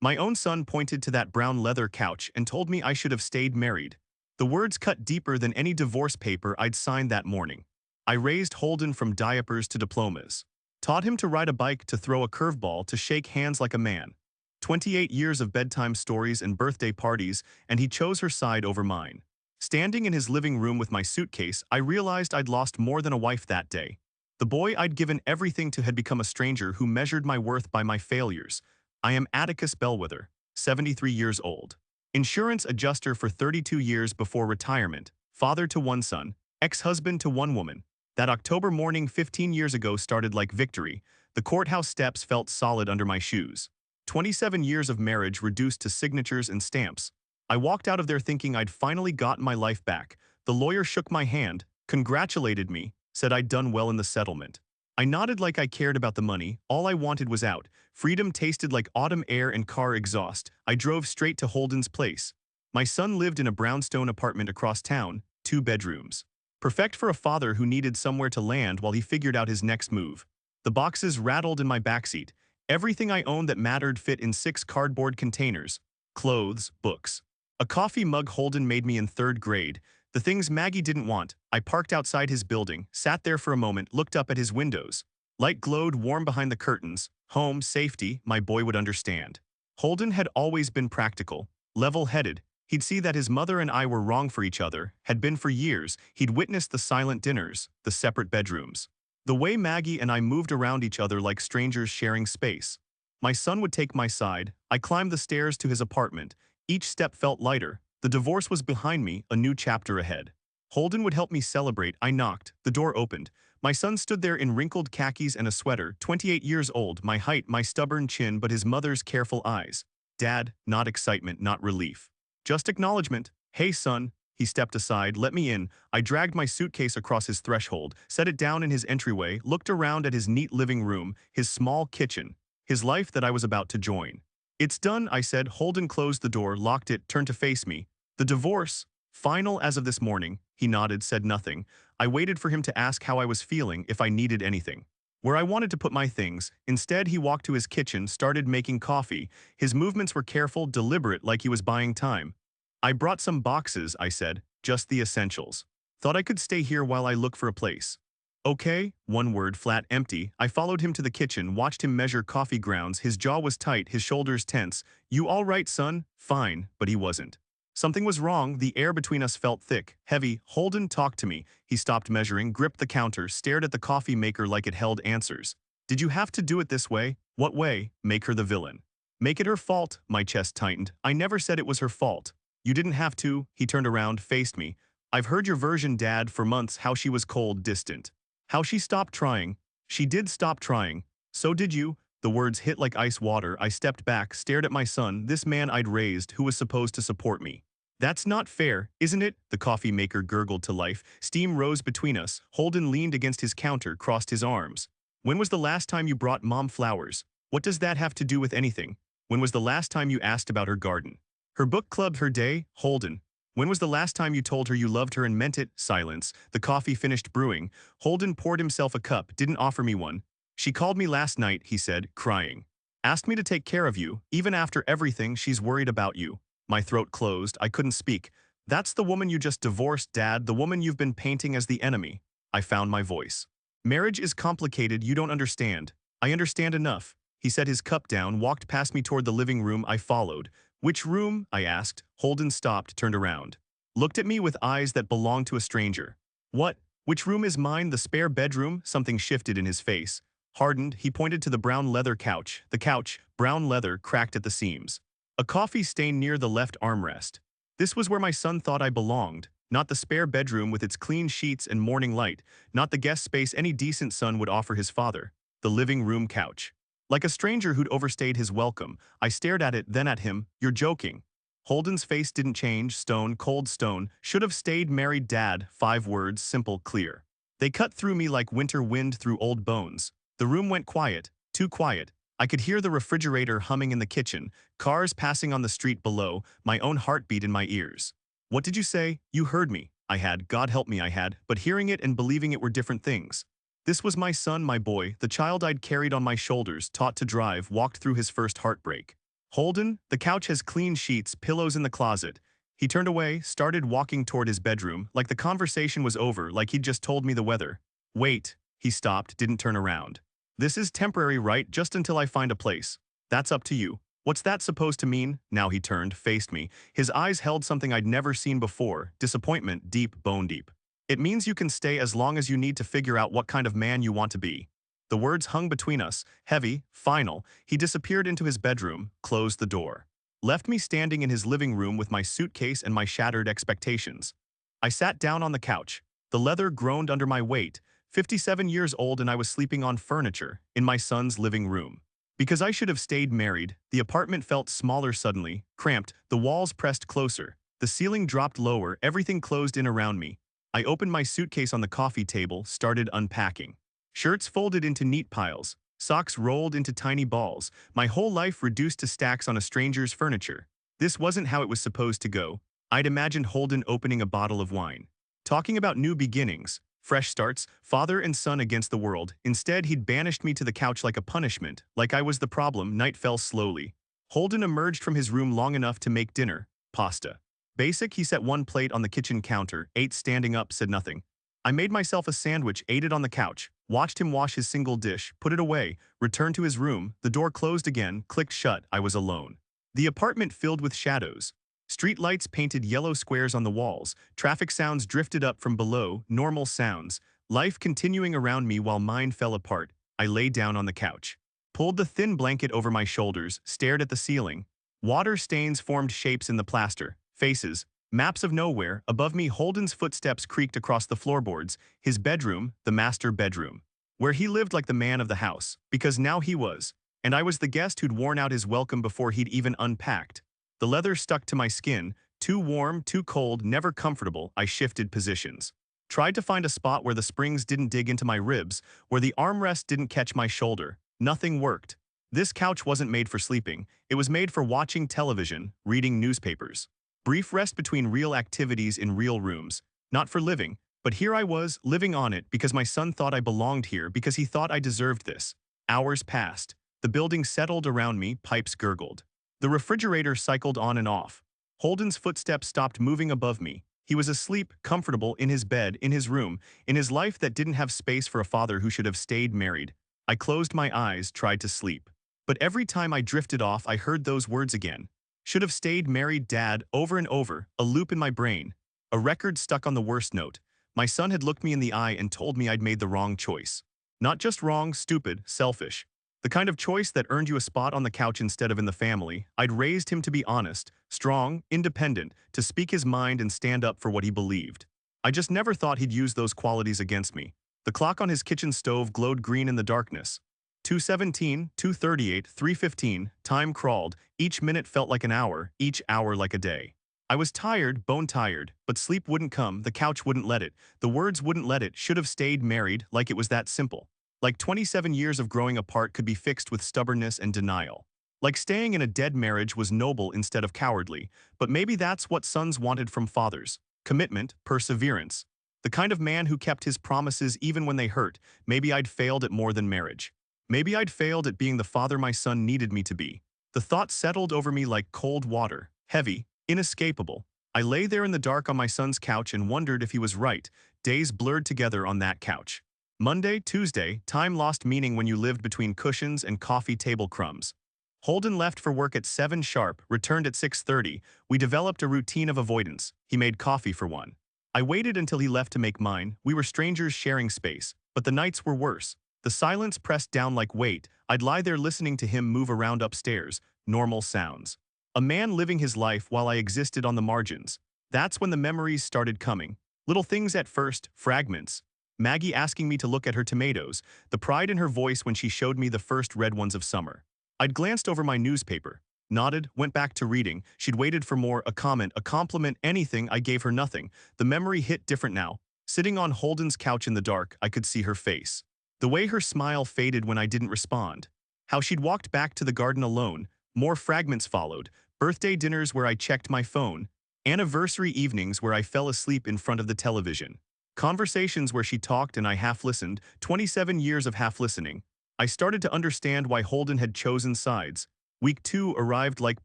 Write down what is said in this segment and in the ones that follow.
My own son pointed to that brown leather couch and told me I should have stayed married. The words cut deeper than any divorce paper I'd signed that morning. I raised Holden from diapers to diplomas. Taught him to ride a bike, to throw a curveball, to shake hands like a man. 28 years of bedtime stories and birthday parties, and he chose her side over mine. Standing in his living room with my suitcase, I realized I'd lost more than a wife that day. The boy I'd given everything to had become a stranger who measured my worth by my failures. I am Atticus Bellwether, 73 years old. Insurance adjuster for 32 years before retirement, father to one son, ex-husband to one woman. That October morning 15 years ago started like victory. The courthouse steps felt solid under my shoes. 27 years of marriage reduced to signatures and stamps. I walked out of there thinking I'd finally gotten my life back. The lawyer shook my hand, congratulated me, said I'd done well in the settlement. I nodded like I cared about the money. All I wanted was out. Freedom tasted like autumn air and car exhaust. I drove straight to Holden's place. My son lived in a brownstone apartment across town, 2 bedrooms. Perfect for a father who needed somewhere to land while he figured out his next move. The boxes rattled in my backseat. Everything I owned that mattered fit in 6 cardboard containers. Clothes, books. A coffee mug Holden made me in 3rd grade. The things Maggie didn't want. I parked outside his building, sat there for a moment, looked up at his windows. Light glowed warm behind the curtains. Home, safety, my boy would understand. Holden had always been practical, level-headed. He'd see that his mother and I were wrong for each other, had been for years. He'd witnessed the silent dinners, the separate bedrooms. The way Maggie and I moved around each other like strangers sharing space. My son would take my side. I climbed the stairs to his apartment. Each step felt lighter. The divorce was behind me, a new chapter ahead. Holden would help me celebrate. I knocked. The door opened. My son stood there in wrinkled khakis and a sweater, 28 years old, my height, my stubborn chin, but his mother's careful eyes. Dad, not excitement, not relief. Just acknowledgement. Hey, son. He stepped aside, let me in. I dragged my suitcase across his threshold, set it down in his entryway, looked around at his neat living room, his small kitchen, his life that I was about to join. It's done, I said. Holden closed the door, locked it, turned to face me. The divorce, final as of this morning. He nodded, said nothing. I waited for him to ask how I was feeling, if I needed anything, where I wanted to put my things. Instead, he walked to his kitchen, started making coffee. His movements were careful, deliberate, like he was buying time. I brought some boxes, I said, just the essentials. Thought I could stay here while I look for a place. Okay, one word, flat, empty. I followed him to the kitchen, watched him measure coffee grounds. His jaw was tight, his shoulders tense. You all right, son? Fine, but he wasn't. Something was wrong. The air between us felt thick, heavy. Holden talked to me. He stopped measuring, gripped the counter, stared at the coffee maker like it held answers. Did you have to do it this way? What way? Make her the villain. Make it her fault. My chest tightened. I never said it was her fault. You didn't have to. He turned around, faced me. I've heard your version, Dad, for months, how she was cold, distant. How she stopped trying. She did stop trying. So did you. The words hit like ice water. I stepped back, stared at my son, this man I'd raised, who was supposed to support me. That's not fair, isn't it? The coffee maker gurgled to life. Steam rose between us. Holden leaned against his counter, crossed his arms. When was the last time you brought Mom flowers? What does that have to do with anything? When was the last time you asked about her garden? Her book club, her day? Holden. When was the last time you told her you loved her and meant it? Silence. The coffee finished brewing. Holden poured himself a cup, didn't offer me one. She called me last night, he said, crying. Asked me to take care of you. Even after everything, she's worried about you. My throat closed. I couldn't speak. That's the woman you just divorced, Dad, the woman you've been painting as the enemy. I found my voice. Marriage is complicated, you don't understand. I understand enough. He set his cup down, walked past me toward the living room. I followed. Which room? I asked. Holden stopped, turned around. Looked at me with eyes that belonged to a stranger. What? Which room is mine? The spare bedroom? Something shifted in his face. Hardened, he pointed to the brown leather couch. The couch, brown leather, cracked at the seams. A coffee stain near the left armrest. This was where my son thought I belonged. Not the spare bedroom with its clean sheets and morning light. Not the guest space any decent son would offer his father. The living room couch. Like a stranger who'd overstayed his welcome, I stared at it, then at him. You're joking. Holden's face didn't change. Stone, cold stone. Should have stayed married, Dad. 5 words, simple, clear. They cut through me like winter wind through old bones. The room went quiet. Too quiet. I could hear the refrigerator humming in the kitchen, cars passing on the street below, my own heartbeat in my ears. What did you say? You heard me. I had, God help me I had, but hearing it and believing it were different things. This was my son, my boy, the child I'd carried on my shoulders, taught to drive, walked through his first heartbreak. Holden, the couch has clean sheets, pillows in the closet. He turned away, started walking toward his bedroom, like the conversation was over, like he'd just told me the weather. Wait, he stopped, didn't turn around. This is temporary, right? Just until I find a place. That's up to you. What's that supposed to mean? Now he turned, faced me. His eyes held something I'd never seen before, disappointment, deep, bone deep. It means you can stay as long as you need to figure out what kind of man you want to be. The words hung between us, heavy, final. He disappeared into his bedroom, closed the door. Left me standing in his living room with my suitcase and my shattered expectations. I sat down on the couch. The leather groaned under my weight. 57 years old and I was sleeping on furniture, in my son's living room. Because I should have stayed married, the apartment felt smaller suddenly, cramped, the walls pressed closer. The ceiling dropped lower, everything closed in around me. I opened my suitcase on the coffee table, started unpacking. Shirts folded into neat piles, socks rolled into tiny balls, my whole life reduced to stacks on a stranger's furniture. This wasn't how it was supposed to go. I'd imagined Holden opening a bottle of wine, talking about new beginnings, fresh starts, father and son against the world. Instead, he'd banished me to the couch like a punishment, like I was the problem. Night fell slowly. Holden emerged from his room long enough to make dinner, pasta. Basic, he set one plate on the kitchen counter, ate standing up, said nothing. I made myself a sandwich, ate it on the couch, watched him wash his single dish, put it away, returned to his room, the door closed again, clicked shut, I was alone. The apartment filled with shadows. Street lights painted yellow squares on the walls, traffic sounds drifted up from below, normal sounds, life continuing around me while mine fell apart. I lay down on the couch, pulled the thin blanket over my shoulders, stared at the ceiling. Water stains formed shapes in the plaster, faces, maps of nowhere. Above me, Holden's footsteps creaked across the floorboards, his bedroom, the master bedroom, where he lived like the man of the house, because now he was, and I was the guest who'd worn out his welcome before he'd even unpacked. The leather stuck to my skin, too warm, too cold, never comfortable. I shifted positions. Tried to find a spot where the springs didn't dig into my ribs, where the armrest didn't catch my shoulder. Nothing worked. This couch wasn't made for sleeping. It was made for watching television, reading newspapers. Brief rest between real activities in real rooms. Not for living, but here I was, living on it because my son thought I belonged here, because he thought I deserved this. Hours passed. The building settled around me, pipes gurgled. The refrigerator cycled on and off. Holden's footsteps stopped moving above me. He was asleep, comfortable, in his bed, in his room, in his life that didn't have space for a father who should have stayed married. I closed my eyes, tried to sleep. But every time I drifted off, I heard those words again. Should have stayed married, Dad, over and over, a loop in my brain. A record stuck on the worst note. My son had looked me in the eye and told me I'd made the wrong choice. Not just wrong, stupid, selfish. The kind of choice that earned you a spot on the couch instead of in the family. I'd raised him to be honest, strong, independent, to speak his mind and stand up for what he believed. I just never thought he'd use those qualities against me. The clock on his kitchen stove glowed green in the darkness. 2:17, 2:38, 3:15, time crawled. Each minute felt like an hour, each hour like a day. I was tired, bone tired, but sleep wouldn't come, the couch wouldn't let it, the words wouldn't let it. Should have stayed married, like it was that simple. Like 27 years of growing apart could be fixed with stubbornness and denial. Like staying in a dead marriage was noble instead of cowardly, but maybe that's what sons wanted from fathers. Commitment, perseverance. The kind of man who kept his promises even when they hurt. Maybe I'd failed at more than marriage. Maybe I'd failed at being the father my son needed me to be. The thought settled over me like cold water, heavy, inescapable. I lay there in the dark on my son's couch and wondered if he was right. Days blurred together on that couch. Monday, Tuesday, time lost meaning when you lived between cushions and coffee table crumbs. Holden left for work at 7 sharp, returned at 6:30. We developed a routine of avoidance. He made coffee for one. I waited until he left to make mine. We were strangers sharing space, but the nights were worse. The silence pressed down like weight. I'd lie there listening to him move around upstairs, normal sounds. A man living his life while I existed on the margins. That's when the memories started coming. Little things at first, fragments. Maggie asking me to look at her tomatoes, the pride in her voice when she showed me the first red ones of summer. I'd glanced over my newspaper, nodded, went back to reading. She'd waited for more, a comment, a compliment, anything. I gave her nothing. The memory hit different now. Sitting on Holden's couch in the dark, I could see her face. The way her smile faded when I didn't respond. How she'd walked back to the garden alone. More fragments followed. Birthday dinners where I checked my phone. Anniversary evenings where I fell asleep in front of the television. Conversations where she talked and I half listened. 27 years of half listening. I started to understand why Holden had chosen sides. Week 2 arrived like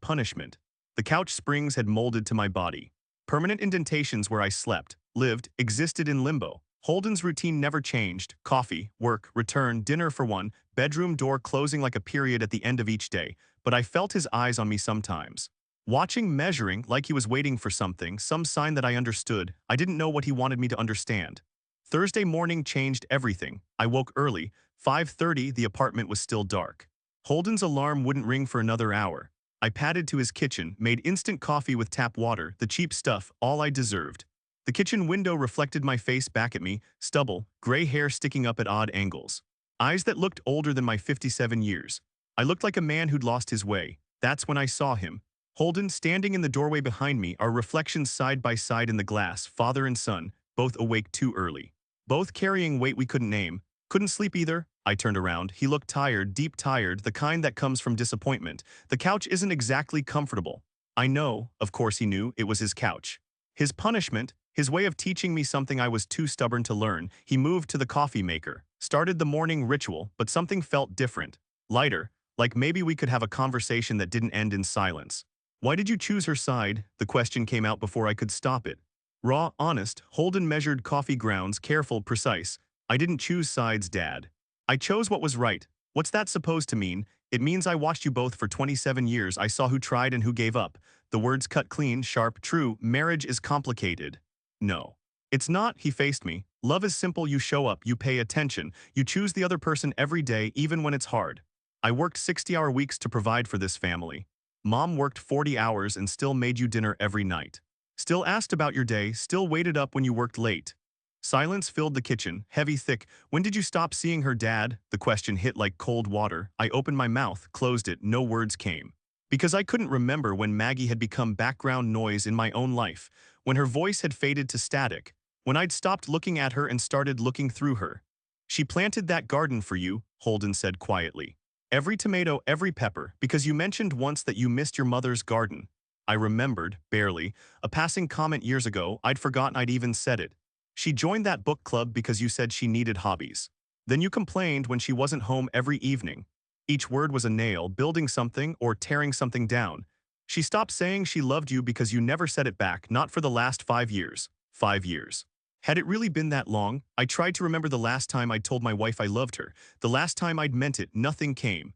punishment. The couch springs had molded to my body. Permanent indentations where I slept, lived, existed in limbo. Holden's routine never changed. Coffee, work, return, dinner for one, bedroom door closing like a period at the end of each day, but I felt his eyes on me sometimes. Watching, measuring, like he was waiting for something, some sign that I understood. I didn't know what he wanted me to understand. Thursday morning changed everything. I woke early. 5:30, the apartment was still dark. Holden's alarm wouldn't ring for another hour. I padded to his kitchen, made instant coffee with tap water, the cheap stuff, all I deserved. The kitchen window reflected my face back at me, stubble, gray hair sticking up at odd angles. Eyes that looked older than my 57 years. I looked like a man who'd lost his way. That's when I saw him. Holden standing in the doorway behind me, our reflections side by side in the glass, father and son, both awake too early. Both carrying weight we couldn't name. Couldn't sleep either. I turned around. He looked tired, deep tired, the kind that comes from disappointment. The couch isn't exactly comfortable. I know, of course he knew, it was his couch. His punishment, his way of teaching me something I was too stubborn to learn. He moved to the coffee maker, started the morning ritual, but something felt different. Lighter, like maybe we could have a conversation that didn't end in silence. Why did you choose her side? The question came out before I could stop it. Raw, honest, Holden measured coffee grounds, careful, precise. I didn't choose sides, Dad. I chose what was right. What's that supposed to mean? It means I watched you both for 27 years. I saw who tried and who gave up. The words cut clean, sharp, true. Marriage is complicated. No. It's not, he faced me. Love is simple. You show up, you pay attention, you choose the other person every day, even when it's hard. I worked 60-hour weeks to provide for this family. Mom worked 40 hours and still made you dinner every night. Still asked about your day, still waited up when you worked late. Silence filled the kitchen, heavy, thick. When did you stop seeing her, Dad? The question hit like cold water. I opened my mouth, closed it, no words came. Because I couldn't remember when Maggie had become background noise in my own life, when her voice had faded to static, when I'd stopped looking at her and started looking through her. She planted that garden for you, Holden said quietly. Every tomato, every pepper, because you mentioned once that you missed your mother's garden. I remembered, barely, a passing comment years ago. I'd forgotten I'd even said it. She joined that book club because you said she needed hobbies. Then you complained when she wasn't home every evening. Each word was a nail, building something or tearing something down. She stopped saying she loved you because you never said it back, not for the last 5 years. 5 years. Had it really been that long? I tried to remember the last time I'd told my wife I loved her, the last time I'd meant it. Nothing came.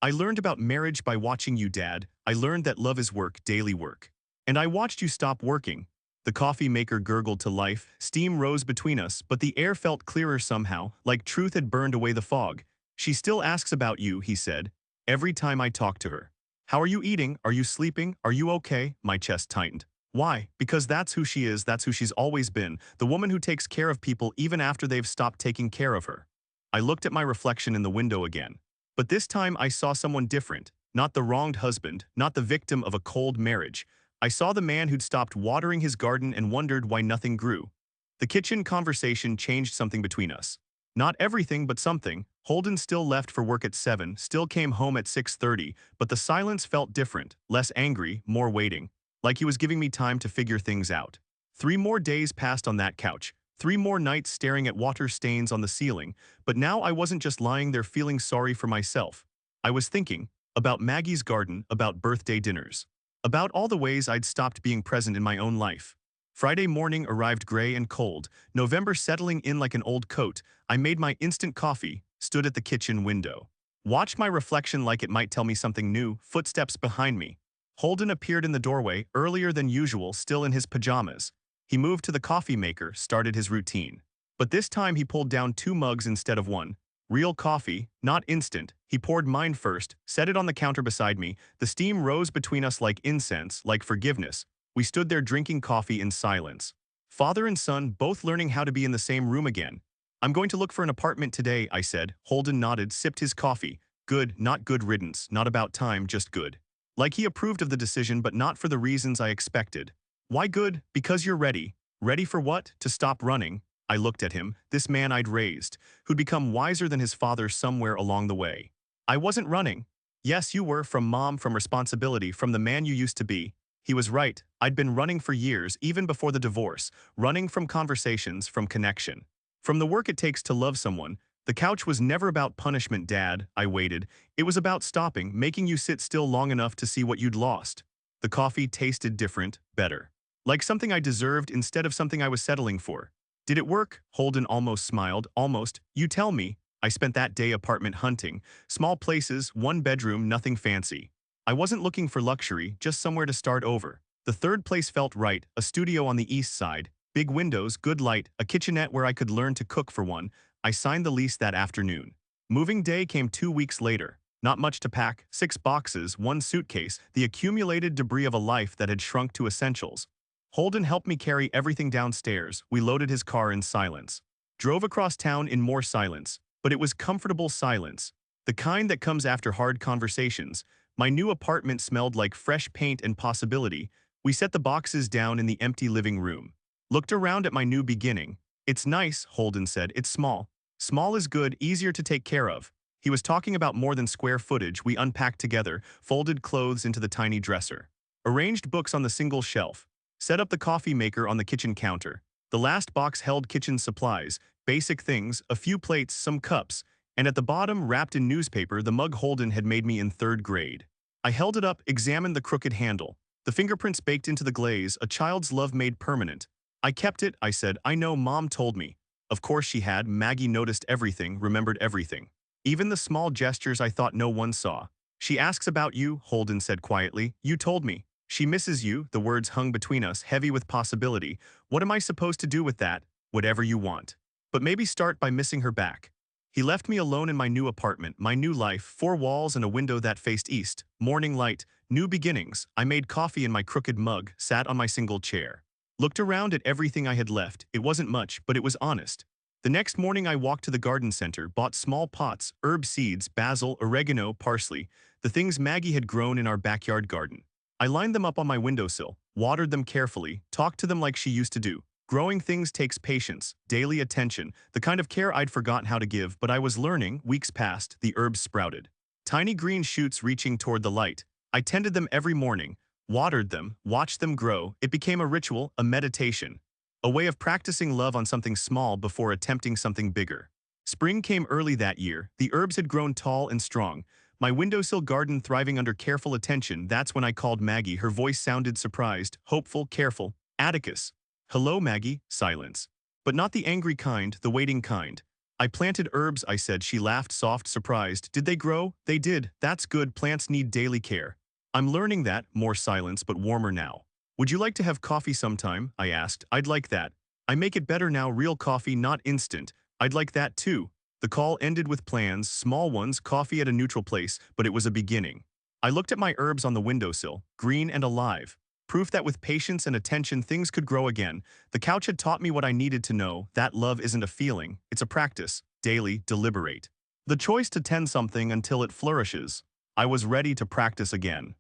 I learned about marriage by watching you, Dad. I learned that love is work, daily work. And I watched you stop working. The coffee maker gurgled to life, steam rose between us, but the air felt clearer somehow, like truth had burned away the fog. She still asks about you, he said, every time I talk to her. How are you eating? Are you sleeping? Are you okay? My chest tightened. Why? Because that's who she is, that's who she's always been, the woman who takes care of people even after they've stopped taking care of her. I looked at my reflection in the window again. But this time I saw someone different, not the wronged husband, not the victim of a cold marriage. I saw the man who'd stopped watering his garden and wondered why nothing grew. The kitchen conversation changed something between us. Not everything, but something. Holden still left for work at 7, still came home at 6:30, but the silence felt different, less angry, more waiting. Like he was giving me time to figure things out. 3 more days passed on that couch, 3 more nights staring at water stains on the ceiling, but now I wasn't just lying there feeling sorry for myself. I was thinking about Maggie's garden, about birthday dinners. About all the ways I'd stopped being present in my own life. Friday morning arrived gray and cold, November settling in like an old coat. I made my instant coffee, stood at the kitchen window. Watched my reflection like it might tell me something new, footsteps behind me. Holden appeared in the doorway, earlier than usual, still in his pajamas. He moved to the coffee maker, started his routine. But this time he pulled down 2 mugs instead of 1. Real coffee, not instant. He poured mine first, set it on the counter beside me. The steam rose between us like incense, like forgiveness. We stood there drinking coffee in silence. Father and son both learning how to be in the same room again. I'm going to look for an apartment today, I said. Holden nodded, sipped his coffee. Good, not good riddance, not about time, just good. Like he approved of the decision, but not for the reasons I expected. Why good? Because you're ready. Ready for what? To stop running. I looked at him, this man I'd raised, who'd become wiser than his father somewhere along the way. I wasn't running. Yes, you were, from mom, from responsibility, from the man you used to be. He was right. I'd been running for years, even before the divorce, running from conversations, from connection. From the work it takes to love someone, The couch was never about punishment, Dad, I waited. It was about stopping, making you sit still long enough to see what you'd lost. The coffee tasted different, better. Like something I deserved instead of something I was settling for. Did it work? Holden almost smiled. Almost. You tell me. I spent that day apartment hunting. Small places, one bedroom, nothing fancy. I wasn't looking for luxury, just somewhere to start over. The third place felt right, a studio on the east side. Big windows, good light, a kitchenette where I could learn to cook for one. I signed the lease that afternoon. Moving day came 2 weeks later. Not much to pack, 6 boxes, 1 suitcase, the accumulated debris of a life that had shrunk to essentials. Holden helped me carry everything downstairs. We loaded his car in silence. Drove across town in more silence, but it was comfortable silence. The kind that comes after hard conversations. My new apartment smelled like fresh paint and possibility. We set the boxes down in the empty living room. Looked around at my new beginning. It's nice, Holden said. It's small. Small is good, easier to take care of. He was talking about more than square footage. We unpacked together, folded clothes into the tiny dresser. Arranged books on the single shelf. Set up the coffee maker on the kitchen counter. The last box held kitchen supplies, basic things, a few plates, some cups, and at the bottom, wrapped in newspaper, the mug Holden had made me in 3rd grade. I held it up, examined the crooked handle. The fingerprints baked into the glaze, a child's love made permanent. I kept it, I said. I know, Mom told me. Of course she had. Maggie noticed everything, remembered everything. Even the small gestures I thought no one saw. She asks about you, Holden said quietly. You told me. She misses you, the words hung between us, heavy with possibility. What am I supposed to do with that? Whatever you want. But maybe start by missing her back. He left me alone in my new apartment, my new life, 4 walls and a window that faced east. Morning light, new beginnings. I made coffee in my crooked mug, sat on my single chair. Looked around at everything I had left. It wasn't much, but it was honest. The next morning I walked to the garden center, bought small pots, herb seeds, basil, oregano, parsley, the things Maggie had grown in our backyard garden. I lined them up on my windowsill, watered them carefully, talked to them like she used to do. Growing things takes patience, daily attention, the kind of care I'd forgotten how to give, but I was learning. Weeks passed, the herbs sprouted. Tiny green shoots reaching toward the light. I tended them every morning, watered them, watched them grow. It became a ritual, a meditation. A way of practicing love on something small before attempting something bigger. Spring came early that year. The herbs had grown tall and strong. My windowsill garden thriving under careful attention. That's when I called Maggie. Her voice sounded surprised, hopeful, careful. Atticus. Hello, Maggie. Silence. But not the angry kind, the waiting kind. I planted herbs, I said. She laughed, soft, surprised. Did they grow? They did. That's good. Plants need daily care. I'm learning that. More silence, but warmer now. Would you like to have coffee sometime? I asked. I'd like that. I make it better now, real coffee, not instant. I'd like that too. The call ended with plans, small ones, coffee at a neutral place, but it was a beginning. I looked at my herbs on the windowsill, green and alive. Proof that with patience and attention things could grow again. The couch had taught me what I needed to know, that love isn't a feeling, it's a practice, daily, deliberate. The choice to tend something until it flourishes. I was ready to practice again.